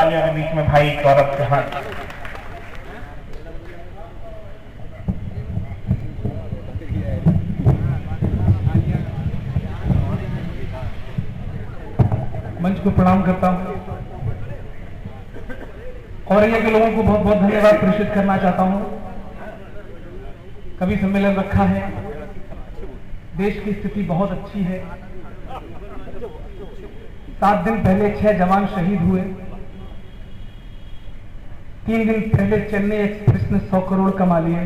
तालियों के बीच में भाई गौरव चौहान। मंच को प्रणाम करता हूं और ये के लोगों को बहुत बहुत धन्यवाद प्रेषित करना चाहता हूं। कवि सम्मेलन रखा है, देश की स्थिति बहुत अच्छी है। 7 दिन पहले 6 जवान शहीद हुए। 3 दिन पहले चेन्नई एक्सप्रेस ने 100 करोड़ कमा लिए।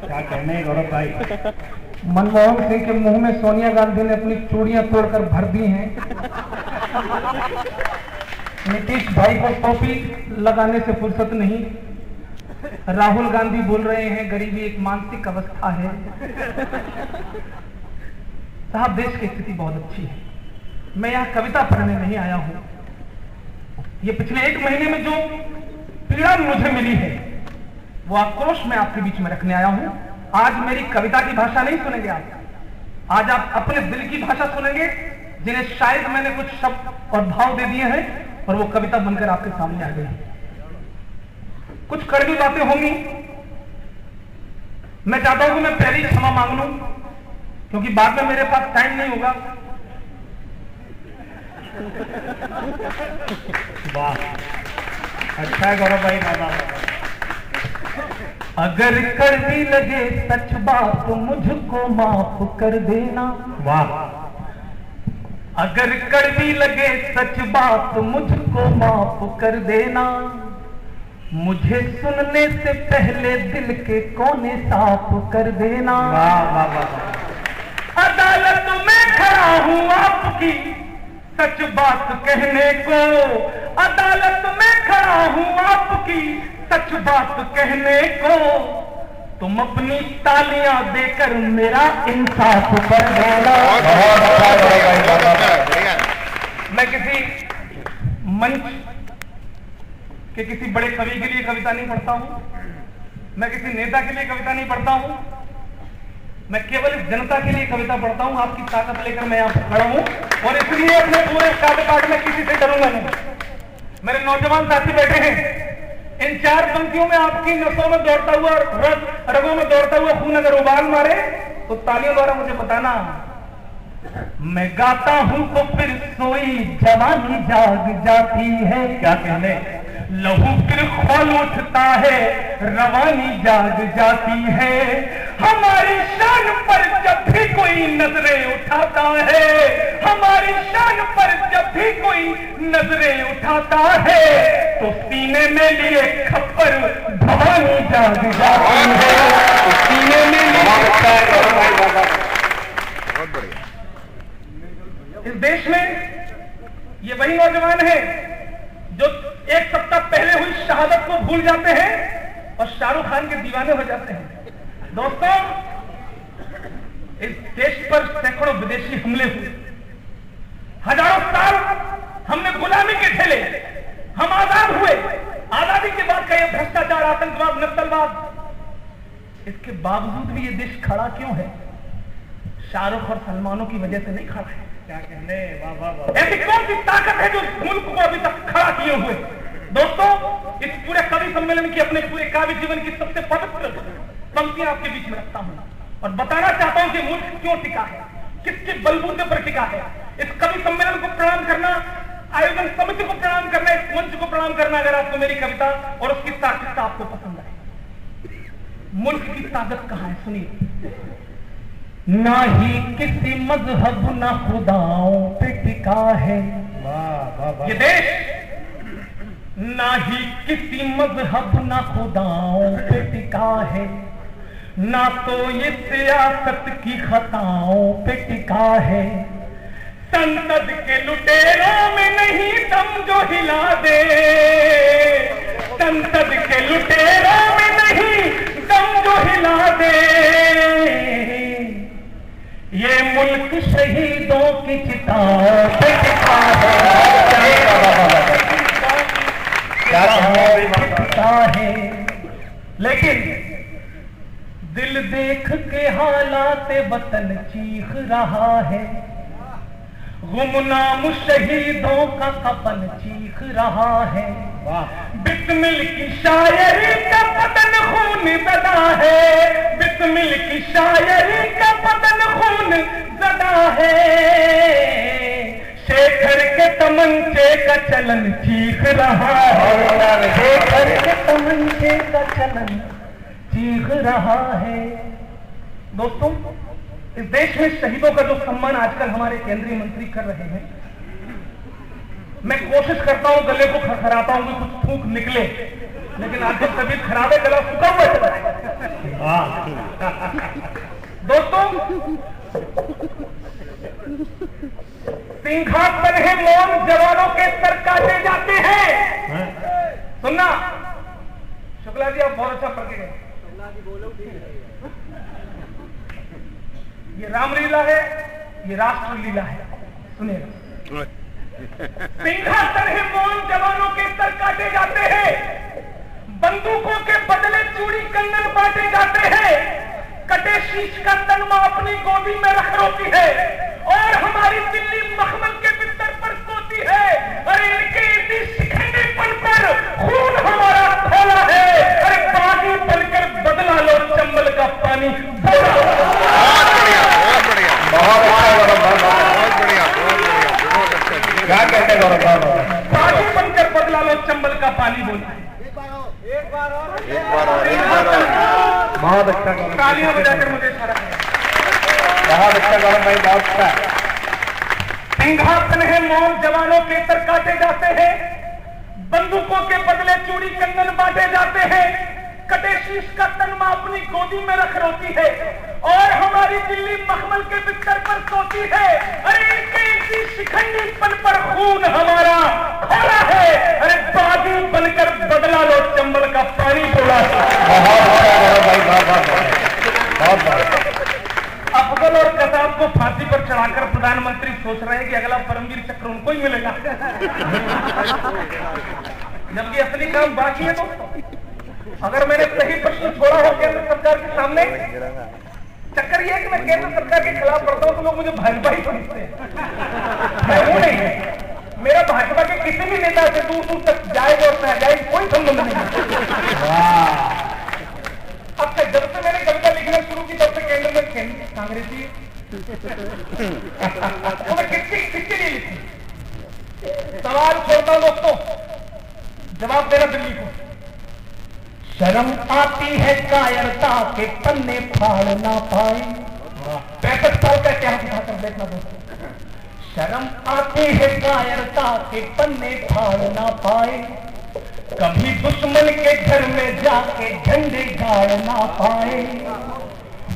क्या कहने हैं गौरव भाई? मनमोहन सिंह के मुंह में सोनिया गांधी ने अपनी चूड़ियां तोड़कर भर दी हैं। नीतीश भाई को टोपी लगाने से फुर्सत नहीं। राहुल गांधी बोल रहे हैं गरीबी एक मानसिक अवस्था है। साहब, देश की स्थिति बहुत अच्छी है। मैं यहां कविता पढ़ने नहीं आया हूं। ये पिछले 1 महीने में जो पीड़ा मुझे मिली है वो आक्रोश में आपके बीच में रखने आया हूं। आज मेरी कविता की भाषा नहीं सुनेंगे आप, आज आप अपने दिल की भाषा सुनेंगे, जिन्हें शायद मैंने कुछ शब्द और भाव दे दिए हैं और वो कविता बनकर आपके सामने आ गई। कुछ कड़वी बातें होंगी, मैं चाहता हूं कि मैं पहले ही क्षमा मांग लूं, क्योंकि बाद में मेरे पास टाइम नहीं होगा। वाह, अच्छा है गौरव भाई। अगर कड़वी लगे सच बात तो मुझको माफ कर देना। वाह। अगर कड़वी लगे सच बात तो मुझको माफ कर देना। मुझे सुनने से पहले दिल के कोने साफ कर देना। वाह वाह वाह। अदालत में खड़ा हूं आपकी सच बात कहने को। अदालत में खड़ा हूं आपकी सच बात कहने को। तुम अपनी तालियां देकर मेरा इंसाफ कर देना। मैं किसी मंच के किसी बड़े कवि के लिए कविता नहीं पढ़ता हूं, मैं किसी नेता के लिए कविता नहीं पढ़ता हूं, मैं केवल इस जनता के लिए कविता पढ़ता हूं। आपकी ताकत लेकर मैं यहां पर खड़ा हूं और इसलिए अपने पूरे काव्य पाठ में किसी से डरूंगा नहीं। मेरे नौजवान साथी बैठे हैं, इन 4 पंक्तियों में आपकी नसों में दौड़ता हुआ रगों में दौड़ता हुआ खून अगर उबाल मारे तो तालियों द्वारा मुझे बताना। मैं गाता हूं तो फिर सोई जवानी जाग जाती है। क्या कहने? लहू फिर खोल उठता है, रवानी जाग जाती है। हमारी शान पर जब भी कोई नजरें उठाता है, हमारी शान पर जब भी कोई नजरें उठाता है तो सीने में लिए खप्पर भवानी जाग जाती है। सीने में लिए बहुत बढ़िया। इस देश में ये वही नौजवान है जो 1 सप्ताह पहले हुई शहादत को भूल जाते हैं और शाहरुख खान के दीवाने हो जाते हैं। दोस्तों, इस देश पर सैकड़ों विदेशी हमले हुए, हजारों साल हमने गुलामी के झेले, हम आजाद हुए। आजादी के बाद का ये भ्रष्टाचार, आतंकवाद, नक्सलवाद, इसके बावजूद भी ये देश खड़ा क्यों है? शाहरुख और सलमानों की वजह से नहीं खड़ा है। क्या कहने? वाह वाह वाह। ऐसी कौन सी ताकत है जो मुल्क को अभी तक खड़ा किए हुए? दोस्तों, इस पूरे कवि सम्मेलन की, अपने पूरे काव्य जीवन की सबसे पवित्र पंक्तियां आपके बीच में रखता हूं और बताना चाहता हूं कि मुल्क क्यों टिका है, किसके बलबूते पर टिका है। इस कवि सम्मेलन को प्रणाम करना, आयोजन समिति को प्रणाम करना, इस मंच को प्रणाम करना, अगर आपको मेरी कविता और उसकी ताकत आपको पसंद आए। मुल्क की ताकत कहां है? सुनिए। ना ही किसी मजहब ना खुदाओं पे टिका है। वाह वाह। ये देश ना ही किसी मजहब ना खुदाओं पे टिका है, ना तो ये सियासत की खताओं पे टिका है। संसद के लुटेरों में नहीं दम जो हिला दे, संसद के लुटेरों में नहीं दम जो हिला दे। ये मुल्क शहीदों की चिताओं पे टिका है। लेकिन दिल देख के हालात वतन चीख रहा है। गुमनाम शहीदों का कफन चीख रहा है, बिस्मिल की शायरी का बदन खून ज़दा है, बिस्मिल की शायरी का बदन खून ज़दा है, शेखर के तमंचे का चलन चीख रहा है, शेखर के तमंचे का चलन चीख रहा है। दोस्तों, इस देश में शहीदों का जो सम्मान आजकल हमारे केंद्रीय मंत्री कर रहे हैं, मैं कोशिश करता हूं गले को खरखराता हूं कि कुछ फूंक निकले, लेकिन आज जब तबीयत खराब है गला सूखा हुआ चला है। दोस्तों, सिंहासन है मौन, जवानों के सर काटे जाते हैं। सुनना शुक्ला जी, आप बहुत अच्छा पढ़ के गए। ये रामलीला है, ये राष्ट्र लीला है, सुनिएगा। सिंहासन है मौन, जवानों के सर काटे जाते हैं, बंदूकों के बदले चूड़ी कंगन बांटे जाते हैं, कटे शीश का तनमा अपनी गोदी में रख रोती है, और हमारी दिल्ली मखमल के बिस्तर पर सोती है। अरे इनके इसी शिखंडीपन पर खून हमारा खोला है। अरे बागी बनकर बदला लो चंबल का पानी। क्या कहते गौरव? बागी बनकर बदला लो चंबल का पानी बोला। एक बार और बहुत अच्छा गौरव, तालियां बजाकर मुझे इशारा है। बहुत अच्छा गौरव भाई, बहुत अच्छा। सिंहासन है मौन, जवानों के सर काटे जाते हैं, बंदूकों के बदले चूड़ी कंगन बांटे जाते हैं, कटे शीश का तनमा अपनी गोदी में रख रोती है, और हमारी दिल्ली मखमल के बिस्तर पर सोती है। अरे इनके इसी शिखंडीपन पर खून हमारा खोला है। अरे बागी बनकर बदला लो चंबल का पानी बोला। अफजल और कसाब को फांसी पर चढ़ाकर प्रधानमंत्री सोच रहे हैं कि अगला परमवीर चक्र उनको ही मिलेगा, जबकि असली काम बाकी है। दोस्तों, अगर मैंने सही प्रश्न छोड़ा हो केंद्र सरकार के सामने, चक्कर ये है कि मैं केंद्र सरकार के खिलाफ पढ़ता हूं तो लोग मुझे भाजपा ही समझते हैं। वो नहीं है, मेरा भाजपा के किसी भी नेता से दूर दूर तक जाएगा और न जाएगा कोई संबंध नहीं। अब जब से मैंने कविता लिखना शुरू की तब से केंद्र में कांग्रेसी तो मैं किसके लिए लिखी? सवाल छोड़ता हूं दोस्तों, जवाब देना दिल्ली को। शर्म आती है कायरता के पन्ने फाड़ ना पाए। 65 साल का इतिहास उठाकर देखना दोस्तों। शर्म आती है कायरता के पन्ने फाड़ ना पाए, कभी दुश्मन के घर में जाके झंडे गाड़ ना पाए।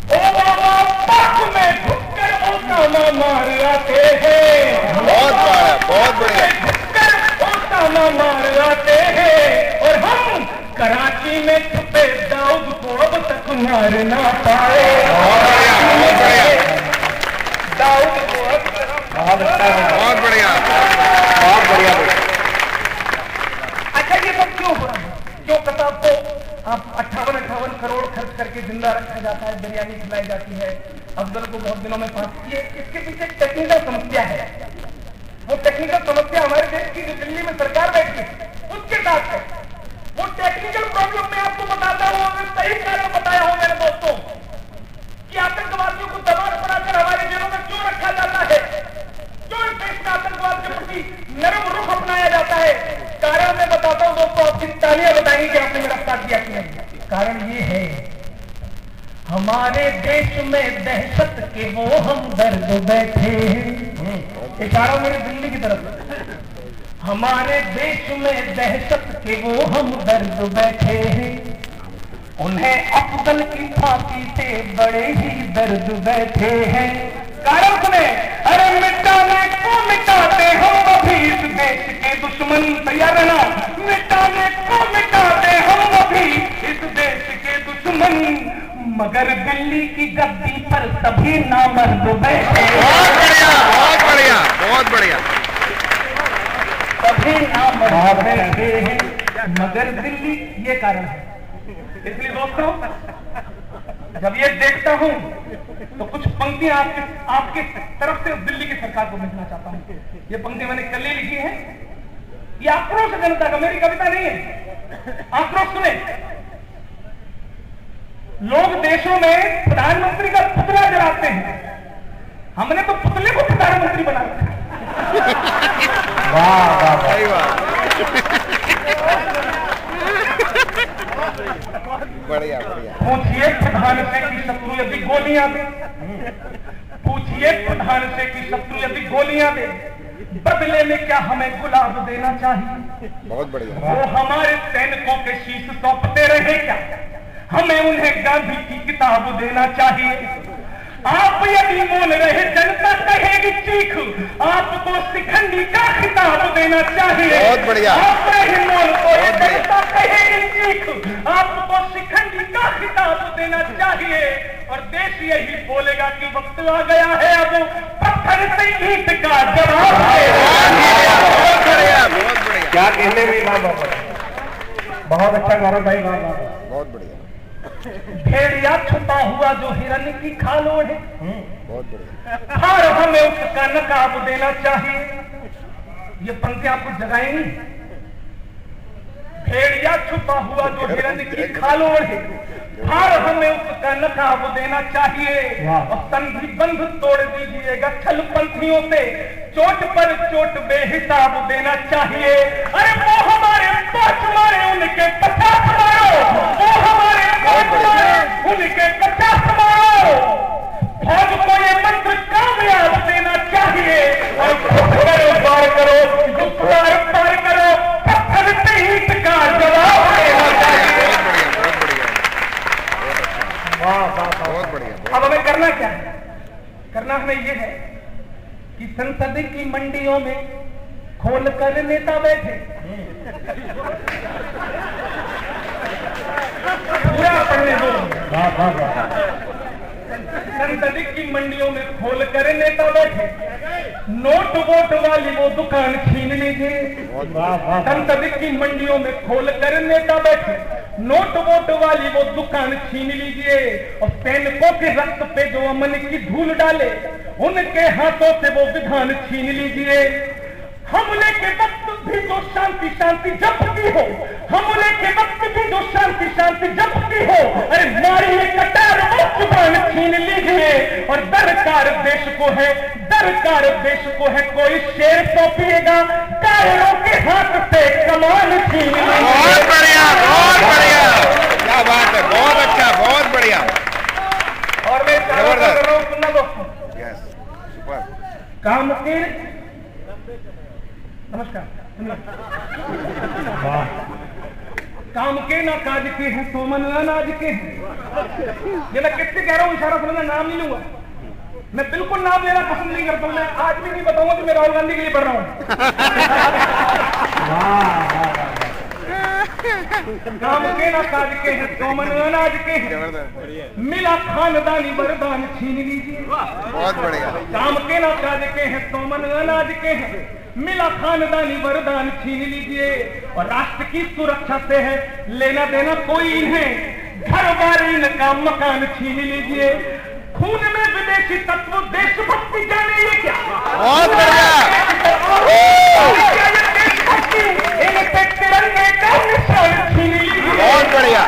ओ बाबा, पाक में घुसकर ओसामा मार आते हैं, बहुत बढ़िया। घुसकर ओसामा मार आते हैं, और हम कराची में छुपे दाऊद को अब तक मार ना पाए। दाऊद को अब तक बहुत बढ़िया। अच्छा, ये सब क्यों हो रहा है? क्यों कसाब को आप 58 करोड़ खर्च करके जिंदा रखा जाता है, बिरयानी खिलाई जाती है, अफजल को बहुत दिनों में फांसी? ये इसके पीछे एक टेक्निकल समस्या है। वो टेक्निकल समस्या हमारे देश की जो दिल्ली में सरकार बैठी है उसके साथ है। वो टेक्निकल प्रॉब्लम मैं आपको बताता हूं, अगर सही कारण बताया हो मेरे दोस्तों कि आतंकवादियों को दबाव बनाकर हमारे जेलों में क्यों रखा जाता है, क्यों इस देश में आतंकवाद के प्रति नरम रुख अपनाया जाता है। कारण मैं बताता हूं दोस्तों, आपकी तालियां बताएंगे कि आपने गिरफ्तार किया कि नहीं। कारण ये है, हमारे देश में दहशत के वो हम दर्द बैठे हैं। इशारा मेरे दिल्ली की तरफ। हमारे देश में दहशत के वो हम दर्द बैठे हैं, उन्हें अफजल की फांसी से बड़े ही दर्द बैठे हैं। कारण सुने, अरे मिटाने को मिटाते हम अभी इस देश के दुश्मन। तैयार रहना, मिटाने को मिटाते हम अभी इस देश के दुश्मन, मगर दिल्ली की गद्दी पर सभी नामर्द बैठे। बहुत बढ़िया, बहुत बढ़िया। सभी नामर्द बैठे हैं, मगर दिल्ली, ये कारण है। इसलिए दोस्तों, जब ये देखता हूं तो कुछ पंक्तियां आपके तरफ से दिल्ली की सरकार को भेजना चाहता हूं। ये पंक्तियां मैंने कल ही लिखी है। ये आक्रोश है जनता का, मेरी कविता नहीं है। आक्रोश सुने। लोग देशों में प्रधानमंत्री का पुतला जलाते हैं, हमने तो पुतले को प्रधानमंत्री बना रखा है। वाह वाह सही बात, बढ़िया बढ़िया। पूछिए प्रधान से कि शत्रु यदि गोलियां दे, पूछिए प्रधान से कि शत्रु यदि गोलियां दे, बदले में क्या हमें गुलाब देना चाहिए? बहुत बढ़िया। वो हमारे सैनिकों के शीश सौंपते रहे क्या, हमें उन्हें गांधी की किताब देना चाहिए? आप यदि मौन रहे जनता कहेगी चीख, आपको शिखंडी का खिताब देना चाहिए। बहुत बढ़िया। आप रहे मौन तो ये जनता कहेगी चीख, आपको शिखंडी का खिताब देना चाहिए। और देश यही बोलेगा कि वक्त आ गया है अब पत्थर से ईंट का जवाब देना। बहुत बढ़िया, बहुत बढ़िया, क्या कहने में वाह वाह, बहुत अच्छा गौरव भाई, वाह वाह। बहुत बढ़िया, भेड़िया छुपा हुआ जो हिरन की खाल ओढ़े, बहुत बढ़िया। हर हमें उसका नकाब देना चाहिए। ये पंक्ति आपको जगाएंगी। भेड़िया छुपा हुआ जो हिरन की खाल ओढ़े, हर हमें उसका नकाब देना चाहिए। और संधि बंध तोड़ दीजिएगा छल पंथियों से, चोट पर चोट बेहिसाब देना चाहिए। अरे वो हमारे पांच मारे उनके 50 मारो, वो हमारे पांच मारे उनके 50 मारो। फौज को ये मंत्र कामयाब देना चाहिए। और करो पार करो, पार करो, पत्थर से ईंट का जवाब देना चाहिए। बहुत बढ़िया। अब हमें करना क्या है? करना हमें यह है कि संसद की मंडियों में खोल कर नेता बैठे, पूरा पढ़ने दो। वाह वाह वाह, संसद की मंडियों में खोल कर नेता बैठे, नोट वोट वाली वो दुकान छीन लीजिए। वाह वाह, संसद की मंडियों में खोल कर नेता बैठे, नोट वोट वाली वो दुकान छीन लीजिए। और सैनिकों के रक्त पे जो अमन की धूल डाले, उनके हाथों से वो विधान छीन लीजिए। हमले के वक्त भी जो शांति शांति जपती हो, हमले के वक्त भी जो शांति शांति जपती हो, अरे मारिए कटार वो जुबान छीन लीजिए। और दरकार देश को है, दरकार देश को है, कोई शेर सौंपिएगा, कायरों के हाथ से कमान छीन लीजिए। बहुत बढ़िया, बहुत बढ़िया, क्या बात है, बहुत अच्छा, बहुत बढ़िया। और मैं जबरदस्त। कर रहा हूं, सुनना दोस्तों। Yes, super. काम के नमस्कार, वाह काम के ना काज के हैं, सोमन अनाज के हैं। ये मैं किससे कह रहा हूँ, इशारा सुनना, नाम नहीं लूंगा मैं, बिल्कुल नाम लेना पसंद नहीं करता हूँ। मैं आज भी नहीं बताऊंगा कि मैं राहुल गांधी के लिए पढ़ रहा हूँ। काम के ना काज के हैं, सोमन अनाज के हैं, जबरदस्त, मिला खानदानी वरदान छीन लीजिए। बहुत बढ़िया। काम के ना काज के हैं, सोमन अनाज के हैं, मिला खानदानी वरदान छीन लीजिए। और राष्ट्र की सुरक्षा से है लेना देना कोई इन्हें, घर बार इनका मकान छीन लीजिए। खून में विदेशी तत्व देशभक्ति जाने ये क्या, बहुत बढ़िया। देशभक्ति इनसे तिरंगे का निशान छीन लीजिए। बहुत बढ़िया।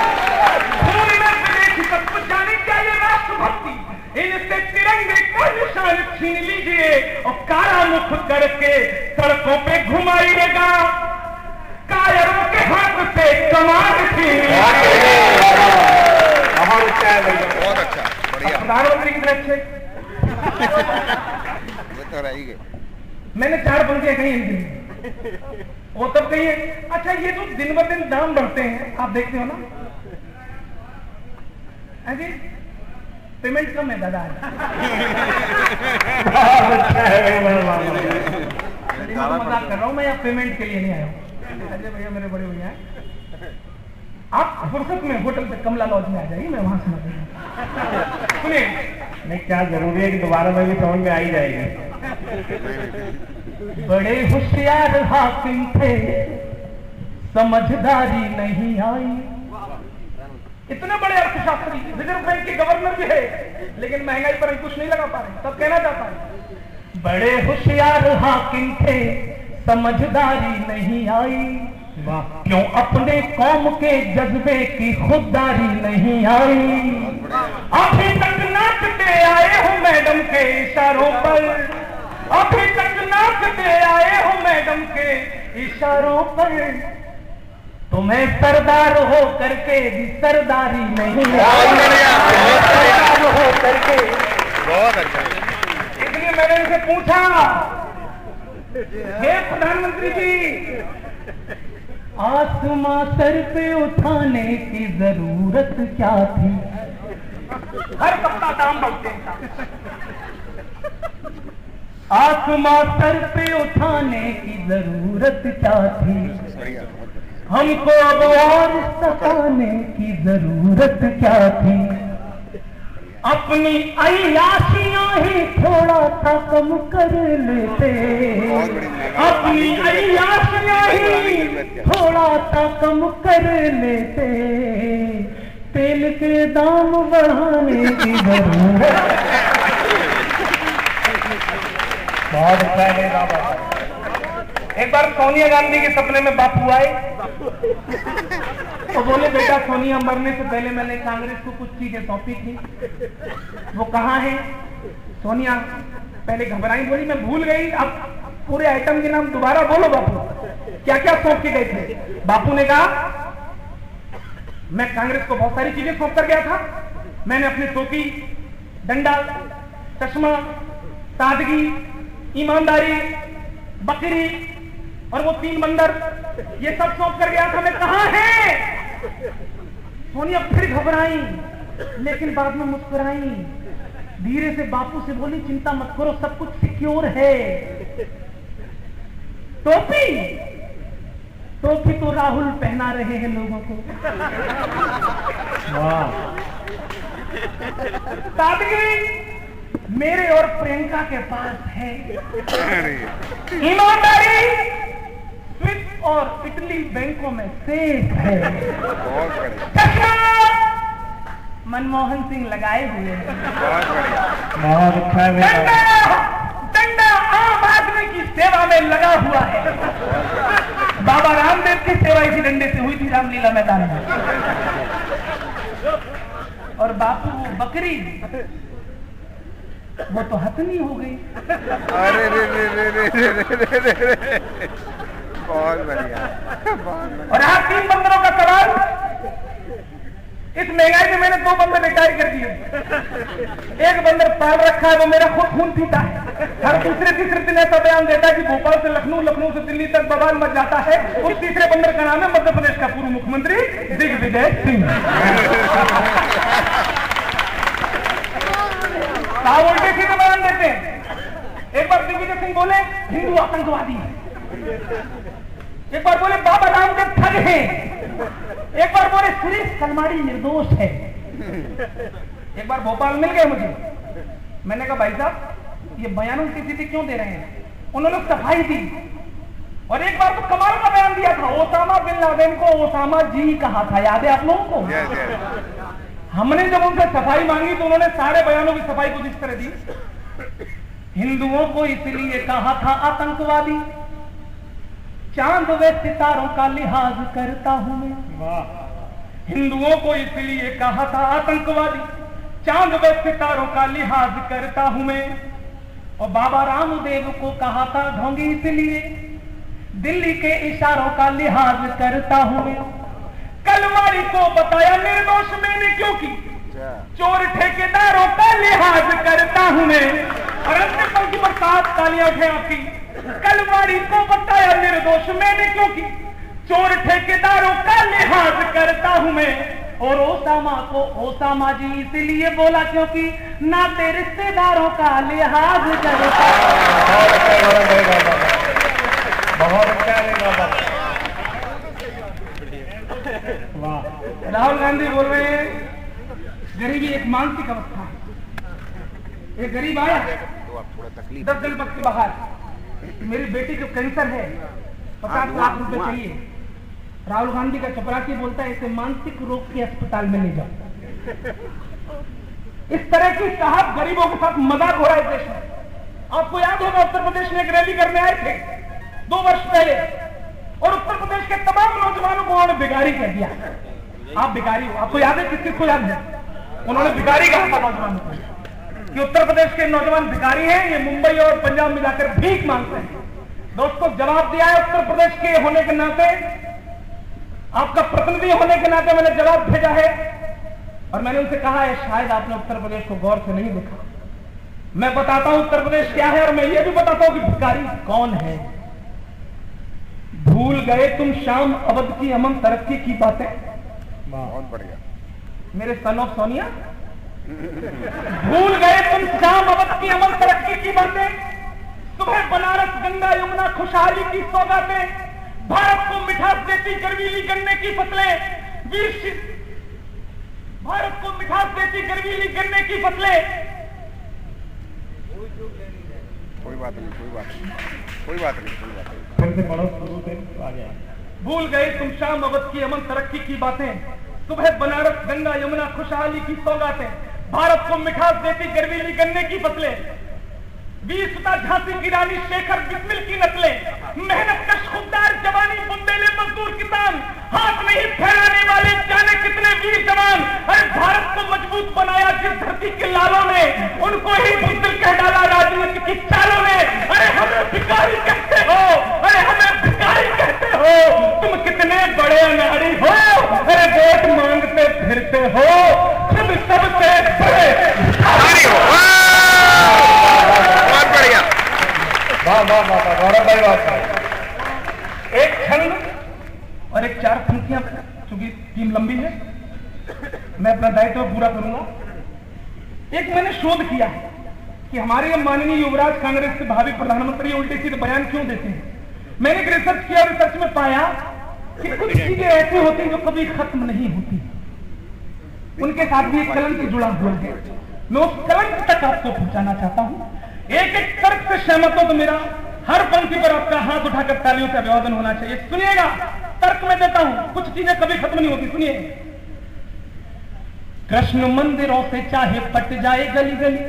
खून में विदेशी तत्व जाने क्या ये राष्ट्रभक्ति, इनसे तिरंगे का निशान छीन लीजिए। और काला मुख करके सड़कों पे घुमाइएगा, कायरों के हाथ से कमान छीन लीजिए। बहुत अच्छा है भैया, बहुत अच्छा, बढ़िया। प्रधानमंत्री कितने अच्छे। ये तो रह ही गए। मैंने 4 पंक्तियां कही हिंदी में, वो तब कही है। अच्छा, ये जो दिन ब दिन दाम बढ़ते हैं आप देखते हो ना, अजी पेमेंट कम है दादा। बहुत अच्छा है भैया, वाह वाह। मैं मजाक कर रहा हूँ, मैं यहाँ पेमेंट के लिए नहीं आया हूँ। अजय भैया मेरे बड़े भैया हैं, आप फुर्सत में होटल पे कमला लॉज में आ जाइए, मैं वहां से सुनिए। नहीं, क्या जरूरी है कि दोबारा मैं भी समझ में आ ही जाएगी। बड़े होशियार हाकिम थे, समझदारी नहीं आई, इतने बड़े अर्थशास्त्री, रिजर्व बैंक के गवर्नर भी है, लेकिन महंगाई पर अंकुश नहीं लगा पा रहे। तब कहना चाहता हूं, बड़े होशियार हाकिम थे, समझदारी नहीं आई, क्यों अपने कौम के जज्बे की खुददारी नहीं आई। अभी तक नाचते आए हो मैडम के इशारों पर, अभी तक नाचते आए हो मैडम के इशारों पर, तुम्हें सरदार हो करके भी सरदारी नहीं आई, सरदार हो करके। बहुत अच्छा। इसलिए मैंने इनसे पूछा, हे प्रधानमंत्री जी, आसमां सर पे उठाने की जरूरत क्या थी? हर सप्ताह दाम बढ़ते हैं। आसमां सर पे उठाने की जरूरत क्या थी? हमको अब और सताने की जरूरत क्या थी? अपनी अय्याशियां ही थोड़ा सा कम कर लेते, अपनी अय्याशियां ही थोड़ा सा कम कर लेते, तेल के दाम बढ़ाने की जरूरत। बहुत अच्छा है। एक बार सोनिया गांधी के सपने में बापू आए तो बोले, बेटा सोनिया मरने से पहले मैंने कांग्रेस को कुछ चीजें सौंपी थी, वो कहाँ है? सोनिया पहले घबराई, बोली मैं भूल गई, अब पूरे आइटम के नाम दोबारा बोलो बापू, क्या क्या सौंप के गए थे? बापू ने कहा, मैं कांग्रेस को बहुत सारी चीजें सौंप कर गया था। मैंने अपनी टोपी, डंडा, चश्मा, सादगी, ईमानदारी, बकरी और वो 3 बंदर, ये सब सौंप कर गया था। मैं कहाँ है? सोनिया फिर घबराई, लेकिन बाद में मुस्कुराई, धीरे से बापू से बोली, चिंता मत करो, सब कुछ सिक्योर है। टोपी टोपी तो राहुल पहना रहे हैं लोगों को। सादगी मेरे और प्रियंका के पास है। ईमानदारी स्विस और इटली बैंकों में सेफ है। चश्मा मनमोहन सिंह लगाए हुए हैं। बहुत अच्छा है। डंडा आम आदमी की सेवा में लगा हुआ है। बाबा रामदेव की सेवा इसी डंडे से हुई थी रामलीला मैदान में। और बापू वो बकरी, वो तो हथनी हो गई। अरे रे रे रे रे रे रे रे, बहुत बढ़िया। और यहाँ 3 बंदरों का सवाल, इस महंगाई में मैंने 2 बंदर रिटायर कर दिए। एक बंदर पाल रखा है, वो मेरा खुद खून पीता है। हर दूसरे तीसरे दिन ऐसा बयान देता है कि भोपाल से लखनऊ, लखनऊ से दिल्ली तक बवाल मच जाता है। उस तीसरे बंदर का नाम है मध्य प्रदेश का पूर्व मुख्यमंत्री दिग्विजय सिंह। उल्टे सीधे बयान देते हैं। एक बार दिग्विजय सिंह बोले हिंदू आतंकवादी है, एक बार बोले बाबा रामदेव ठग है, एक बार बोले सुरेश कलमाड़ी निर्दोष है। एक बार भोपाल मिल गए मुझे, मैंने कहा भाई साहब ये बयानों की स्थिति क्यों दे रहे हैं? उन्होंने सफाई दी। और एक बार तो कमाल का बयान दिया था, ओसामा बिन लादेन को ओसामा जी कहा था, याद है आप लोगों को? हमने जब उनसे सफाई मांगी तो उन्होंने सारे बयानों की सफाई कुछ इस तरह दी, हिंदुओं को इसलिए कहा था आतंकवादी, चांद व सितारों का लिहाज करता हूं मैं। हिंदुओं को इसलिए कहा था आतंकवादी, चांद व सितारों का लिहाज करता हूं मैं। और बाबा रामदेव को कहा था ढोंगी, इसलिए दिल्ली के इशारों का लिहाज करता हूं मैं। कलमाड़ी को बताया निर्दोष मैंने क्यों की, चोर ठेकेदारों का लिहाज करता हूं मैं। और अंतिम पंक्ति पर 7 तालियां उठे आपकी। कलमाड़ी को बताया निर्दोष मैंने क्यों की, चोर ठेकेदारों का लिहाज करता हूं मैं। और ओसामा को ओसामा जी इसलिए बोला क्योंकि नाते रिश्तेदारों का लिहाज करता। बहुत अच्छा। राहुल गांधी बोल रहे हैं गरीबी एक मानसिक अवस्था है। एक गरीब आया 10 दिन वक्त के बाहर, मेरी बेटी को कैंसर है, 50 लाख रुपए चाहिए। राहुल गांधी का चपरासी बोलता है इसे मानसिक रोग के अस्पताल में ले जाओ। इस तरह की साहब गरीबों के साथ मजाक हो रहा है देश में। आपको याद होगा उत्तर प्रदेश में एक रैली करने आए थे 2 वर्ष पहले, और उत्तर प्रदेश के तमाम नौजवानों को उन्होंने भिखारी कह दिया। आप भिखारी हो, आपको याद है? किसको याद है? उन्होंने भिखारी कहा था नौजवानों को कि उत्तर प्रदेश के नौजवान भिखारी हैं, ये मुंबई और पंजाब में जाकर भीख मांगते हैं। दोस्तों, जवाब दिया है उत्तर प्रदेश के होने के नाते, आपका प्रतिनिधि होने के नाते मैंने जवाब भेजा है, और मैंने उनसे कहा है शायद आपने उत्तर प्रदेश को गौर से नहीं देखा। मैं बताता हूं उत्तर प्रदेश क्या है, और मैं ये भी बताता हूं कि भिखारी कौन है। भूल गए तुम शाम अवध की अमन तरक्की की बातें। बहुत बढ़िया मेरे सन ऑफ सोनिया, भूल गए तुम शाम अवध की अमन तरक्की की बातें। सुबह बनारस गंगा यमुना खुशहाली की सौगातें, भारत को मिठास देती गर्वीली गन्ने की फसलें, भारत को मिठास देती गर्वीली गन्ने की फसलें। कोई बात नहीं, कोई बात नहीं, कोई बात नहीं, कोई बात नहीं। फिर से पढ़ो, शुरू से आ गया। भूल गए तुम शाम अवध की अमन तरक्की की बातें, सुबह बनारस गंगा यमुना खुशहाली की सौगातें, भारत को मिठास देती गर्वीली गन्ने की फसलें, वीर सुता झांसी की रानी शेखर बिस्मिल की नस्लें, मेहनत कश खुददार जवानी बुंदेले मजदूर किसान, हाथ नहीं फैलाने वाले जाने कितने वीर जवान। अरे भारत को मजबूत बनाया जिस धरती के लालों ने, उनको ही बुजदिल कह डाला राजनीति की चालों ने। अरे हमें भिखारी कहते हो, अरे हमें भिखारी कहते हो, तुम कितने बड़े अनाड़ी हो। अरे वोट मांगते फिरते हो, खुद सबसे बड़े भिखारी हो। वाह वाह वाह वाह, गौरव भाई बात। एक छंद और एक 4 पंक्तियां, चूंकि टीम लंबी है मैं अपना दायित्व पूरा करूंगा। एक मैंने शोध किया है कि हमारे माननीय युवराज कांग्रेस के भावी प्रधानमंत्री उल्टे सीधे बयान क्यों देते हैं। मैंने एक रिसर्च किया, रिसर्च में पाया कि कुछ चीजें ऐसी होती हैं जो कभी खत्म नहीं होती, उनके साथ भी एक कलंक जुड़ा हुआ है। मैं उस कलंक तक आपको पहुंचाना चाहता हूं। एक एक तर्क से सहमत हो तो मेरा हर पंक्ति पर आपका हाथ उठाकर तालियों से अभिवादन होना चाहिए। सुनिएगा, तर्क में देता हूं, कुछ चीजें कभी खत्म नहीं होती। सुनिए, कृष्ण मंदिरों से चाहे पट जाए गली गली,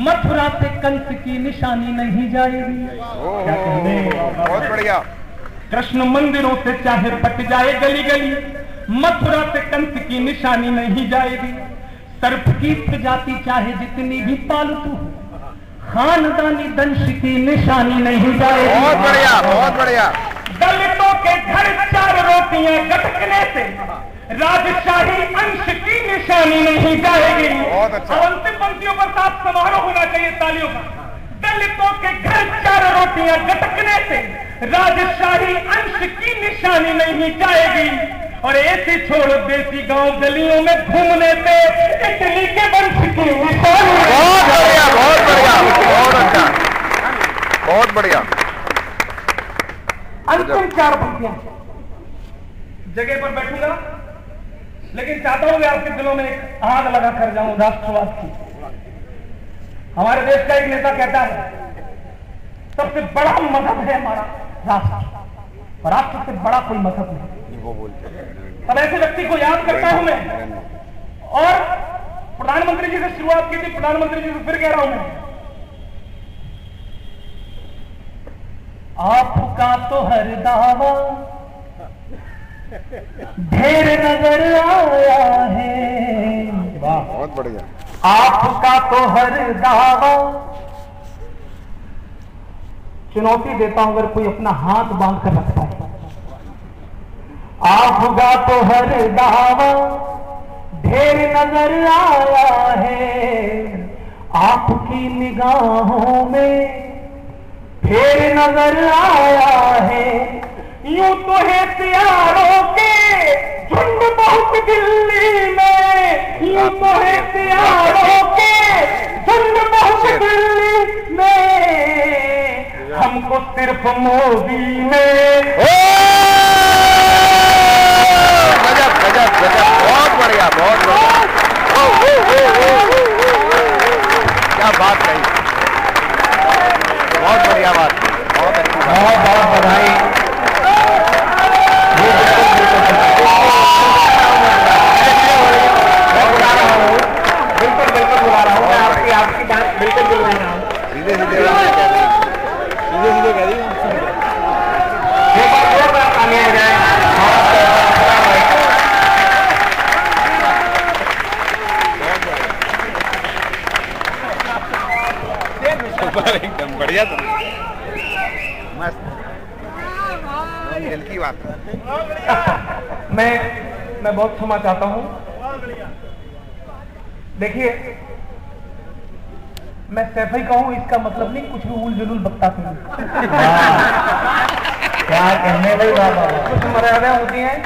मथुरा से कंस की निशानी नहीं जाएगी। क्या कहने, बहुत बढ़िया। कृष्ण मंदिरों से चाहे पट जाए गली गली, मथुरा से कंस की निशानी नहीं जाएगी। सर्प की प्रजाति चाहे जितनी भी पालतू हो, खानदानी दंश की निशानी नहीं जाएगी। बहुत बढ़िया, बहुत बढ़िया। दलितों के घर 4 रोटियां गटकने से राजशाही अंश की निशानी नहीं जाएगी। बहुत अच्छा। अंतिम पंक्तियों पर साथ समारोह होना चाहिए तालियों का। दलितों के घर 4 रोटियां गटकने से राजशाही अंश की निशानी नहीं जाएगी। और ऐसी छोड़ देसी गांव गलियों में घूमने से इटली के वंश की निशानी। बहुत बढ़िया, बहुत बढ़िया, बहुत अच्छा, बहुत बढ़िया। अंतिम 4 पंक्तियां, जगह पर बैठूंगा लेकिन चाहता हूं कि आपके दिलों में एक आग लगा कर जाऊं राष्ट्रवाद की। हमारे देश का एक नेता कहता है सबसे बड़ा मजहब है हमारा राष्ट्र, और राष्ट्र से बड़ा कोई मजहब नहीं। वो बोलते अब ऐसे व्यक्ति को याद करता हूं मैं, और प्रधानमंत्री जी से शुरुआत की थी, प्रधानमंत्री जी से फिर कह रहा हूं मैं, आपका तो हर दावा ढेर नजर आया है। वाह, बहुत बढ़िया। आपका तो हर दावा, चुनौती देता हूं अगर कोई अपना हाथ बांध कर रखता है। आपका तो हर दावा ढेर नजर आया है, आपकी निगाहों में फिर नजर आया है। यूं तो है प्यारों के झुंड बहुत दिल्ली में, यूं तो है प्यारों के झुंड बहुत दिल्ली में, हमको सिर्फ मोदी ने। गजब गजब गजब, बहुत बढ़िया, बहुत बढ़िया। क्या बात कही, बहुत बढ़िया बात, बहुत अच्छी, बहुत बहुत बधाई। बढ़िया था, मस्त, दिल की बात। मैं बहुत क्षमा चाहता हूं। देखिए, मैं सैफई कहूं इसका मतलब नहीं कुछ भी उल जुलूल बकता हूं। क्या कहने भाई बाबा, कुछ मर्यादा होती हैं,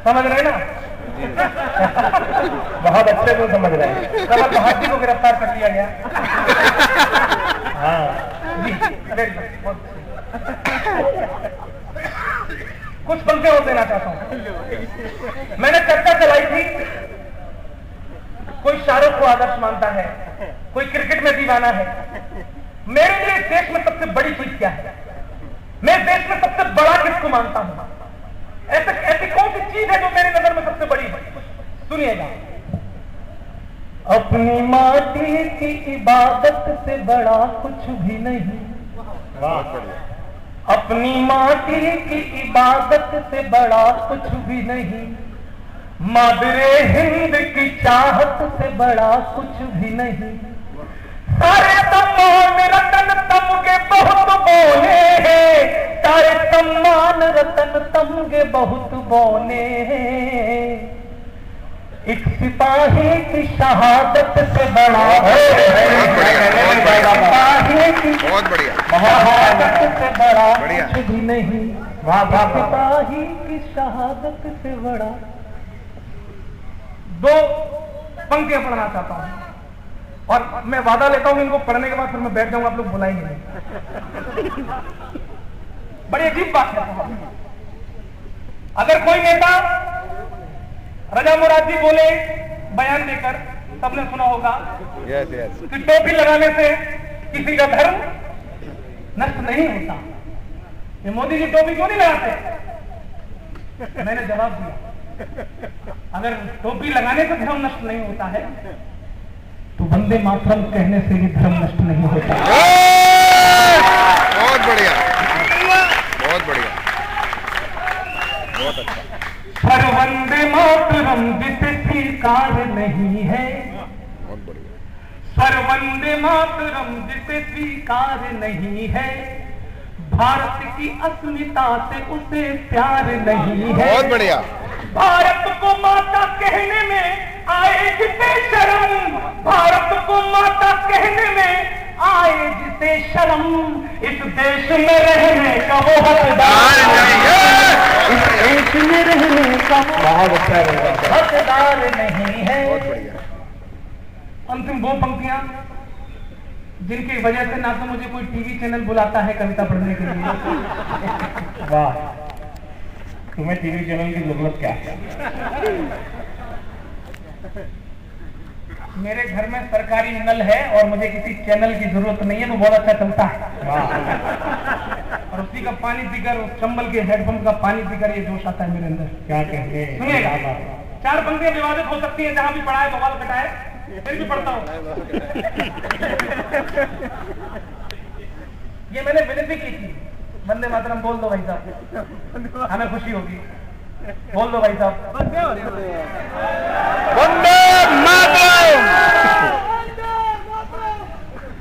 समझ रहे ना? बहुत अच्छे से समझ रहे हैं। कमल बहादुर को गिरफ्तार कर लिया गया। हाँ जी, very good, बहुत अच्छे। कुछ पंक्तियां और देना चाहता हूं। मैंने चर्चा चलाई थी, कोई शाहरुख को आदर्श मानता है, कोई क्रिकेट में दीवाना है। मेरे लिए इस देश में सबसे बड़ी चीज क्या है? मैं इस देश में सबसे बड़ा किसको मानता हूं? ऐसी कौन सी चीज है जो मेरी नजर में सबसे बड़ी है? सुनिएगा। अपनी माटी की इबादत से बड़ा कुछ भी नहीं। अपनी माटी की इबादत से बड़ा कुछ भी नहीं। मादरे हिंद की चाहत से बड़ा कुछ भी नहीं। सारे सम्मान रतन तमगे बहुत बोले हैं, सारे सम्मान रतन तमगे बहुत बोले हैं। एक सिपाही की शहादत से बड़ा सिपाही की बहुत बढ़िया, शहादत से बड़ा बढ़िया। कुछ भी नहीं। सिपाही की शहादत से बड़ा। दो पंक्तियां पढ़ना चाहता हूं और मैं वादा लेता हूं इनको पढ़ने के बाद फिर मैं बैठ जाऊंगा, आप लोग बुलाएंगे नहीं। बड़ी अजीब बात है। अगर कोई नेता रजा मुराद जी बोले बयान देकर, सबने सुना होगा यस यस, कि टोपी लगाने से किसी का धर्म नष्ट नहीं होता। ये मोदी जी टोपी क्यों नहीं लगाते? मैंने जवाब दिया, अगर टोपी लगाने से धर्म नष्ट नहीं होता है तो वंदे मातरम कहने से भी धर्म नष्ट नहीं होता। बहुत बढ़िया, बहुत बढ़िया, बहुत अच्छा। पर वंदे मातरम जिसे स्वीकार नहीं है, बहुत बढ़िया, पर वंदे मातरम जिसे स्वीकार नहीं है, भारत की अस्मिता से उसे प्यार नहीं है। बहुत बढ़िया, भारत को माता कहने में आए जिसे शर्म, भारत को माता कहने में आए जिसे शर्म, इस देश में रहने का वो हकदार नहीं है। इस देश में रहने का वो बहुत अच्छा हकदार नहीं है। बहुत बढ़िया। अंतिम दो पंक्तियां जिनकी वजह से ना तो मुझे कोई टीवी चैनल बुलाता है कविता पढ़ने के लिए। वाह, तुम्हें टीवी चैनल की जरूरत क्या है? मेरे घर में सरकारी नल है और मुझे किसी चैनल की जरूरत नहीं है, तो बहुत अच्छा चलता है। और उसी का पानी पीकर, उस चंबल के हेडपंप का पानी पीकर ये जोश आता है मेरे अंदर। क्या कहते हैं? सुनिएगा, चार पंक्तियां विवादित हो सकती हैं, जहां भी पढ़ा है बवाल कटाए, फिर भी पढ़ता हूं। ये मैंने विनती की थी, वंदे मातरम बोल दो भाई साहब, हमें खुशी होगी। बोल दो भाई साहब, वंदे मातरम।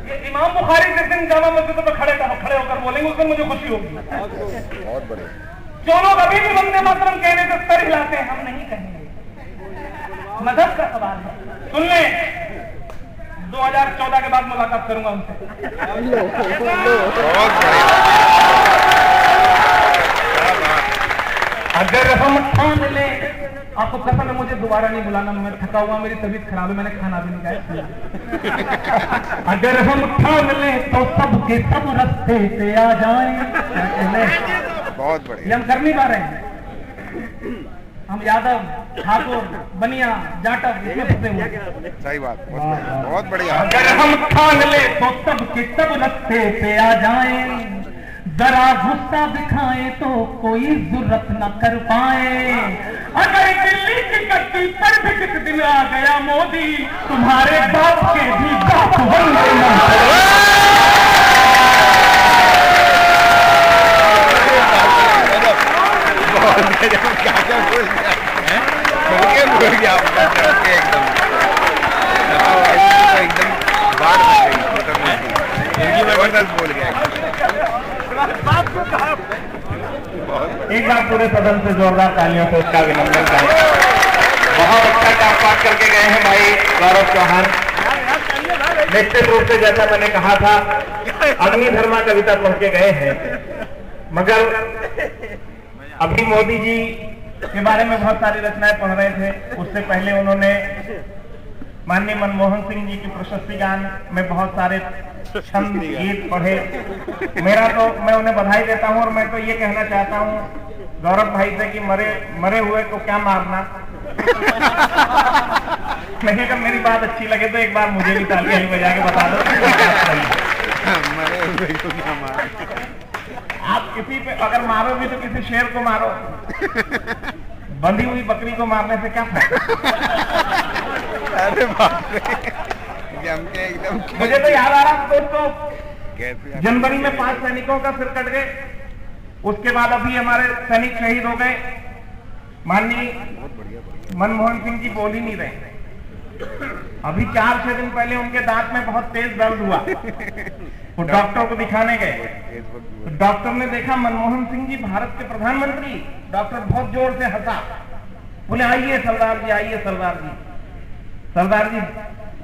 ये इमाम बुखारी जिस दिन जामा मस्जिद में खड़े होकर बोलेंगे उस दिन मुझे खुशी होगी। बहुत बढ़िया, जो लोग अभी भी वंदे मातरम कहने से सर हिलाते हैं, हम नहीं कहेंगे। मजहब का सवाल है, सुन ले। 2014 के बाद मुलाकात करूंगा उनसे। बहुत बढ़िया। अगर हम ठान ले, आपको कसम है मुझे दोबारा नहीं बुलाना, मैं थका हुआ, मेरी तबीयत खराब है, मैंने खाना भी नहीं खाया। अगर हम ठान ले तो सबके सब रास्ते पे आ जाएं। बहुत ये बढ़िया, हम कर नहीं पा रहे हैं। हम यादव, ठाकुर, बनिया, जाटव इसमें फंसे हुए। सही बात, बहुत बढ़िया। अगर हम ठान ले तो सबके सब रास्ते पे आ जाएं। जरा गुस्सा दिखाएं तो कोई जरूरत न कर पाए। अगर दिल्ली की गद्दी पर भी किस दिन आ गया मोदी, तुम्हारे बाप के भी बाप होंगे न। क्या बोल गया एकदम, एकदम बाढ़ में गई। एक बार पूरे सदन से जोरदार तालियों से उसका अभिनंदन करें। बहुत अच्छा काम पाठ करके गए हैं भाई गौरव चौहान। निश्चित रूप से जैसा मैंने कहा था अग्निधर्मा कविता पढ़ के गए हैं, मगर अभी मोदी जी के बारे में बहुत सारी रचनाएं पढ़ रहे थे। उससे पहले उन्होंने माननीय मनमोहन सिंह जी की प्रशस्ति गान में बहुत सारे छंद गीत पढ़े। मेरा तो मैं उन्हें बधाई देता हूं और मैं तो ये कहना चाहता हूं गौरव भाई से कि मरे हुए को क्या मारना। नहीं, अगर मेरी बात अच्छी लगे तो एक बार मुझे भी तालियां ही बजा के बता दो मरे हुए को क्या मारना। आप किसी पे अगर मारो भी तो किसी शेर को मारो, बंधी हुई बकरी को मारने से क्या फायदा। अरे बाप रे, जम के एकदम। मुझे तो याद आ रहा दोस्तों, कैसे जनवरी में 5 सैनिकों का सिर कट गए। उसके बाद अभी हमारे सैनिक शहीद हो गए। माननीय मनमोहन सिंह जी बोल ही नहीं रहे। अभी 4-6 दिन पहले उनके दांत में बहुत तेज दर्द हुआ, वो डॉक्टर को दिखाने गए। तो डॉक्टर ने देखा मनमोहन सिंह जी भारत के प्रधानमंत्री। डॉक्टर बहुत जोर से हंसा, बोले आइए सरदार जी, आइए सरदार जी। सरदार जी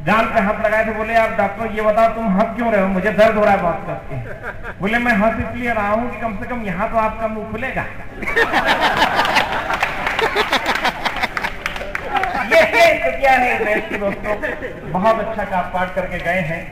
जान पे हाथ लगाए थे, बोले आप डॉक्टर ये बताओ तुम हंस क्यों रहे हो, मुझे दर्द हो रहा है बहुत करके। बोले मैं हंस इसलिए रहा हूं कि कम से कम यहां तो आपका मुंह खुलेगा। ये क्या है देश के दोस्तों, बहुत अच्छा काम पाठ करके गए हैं।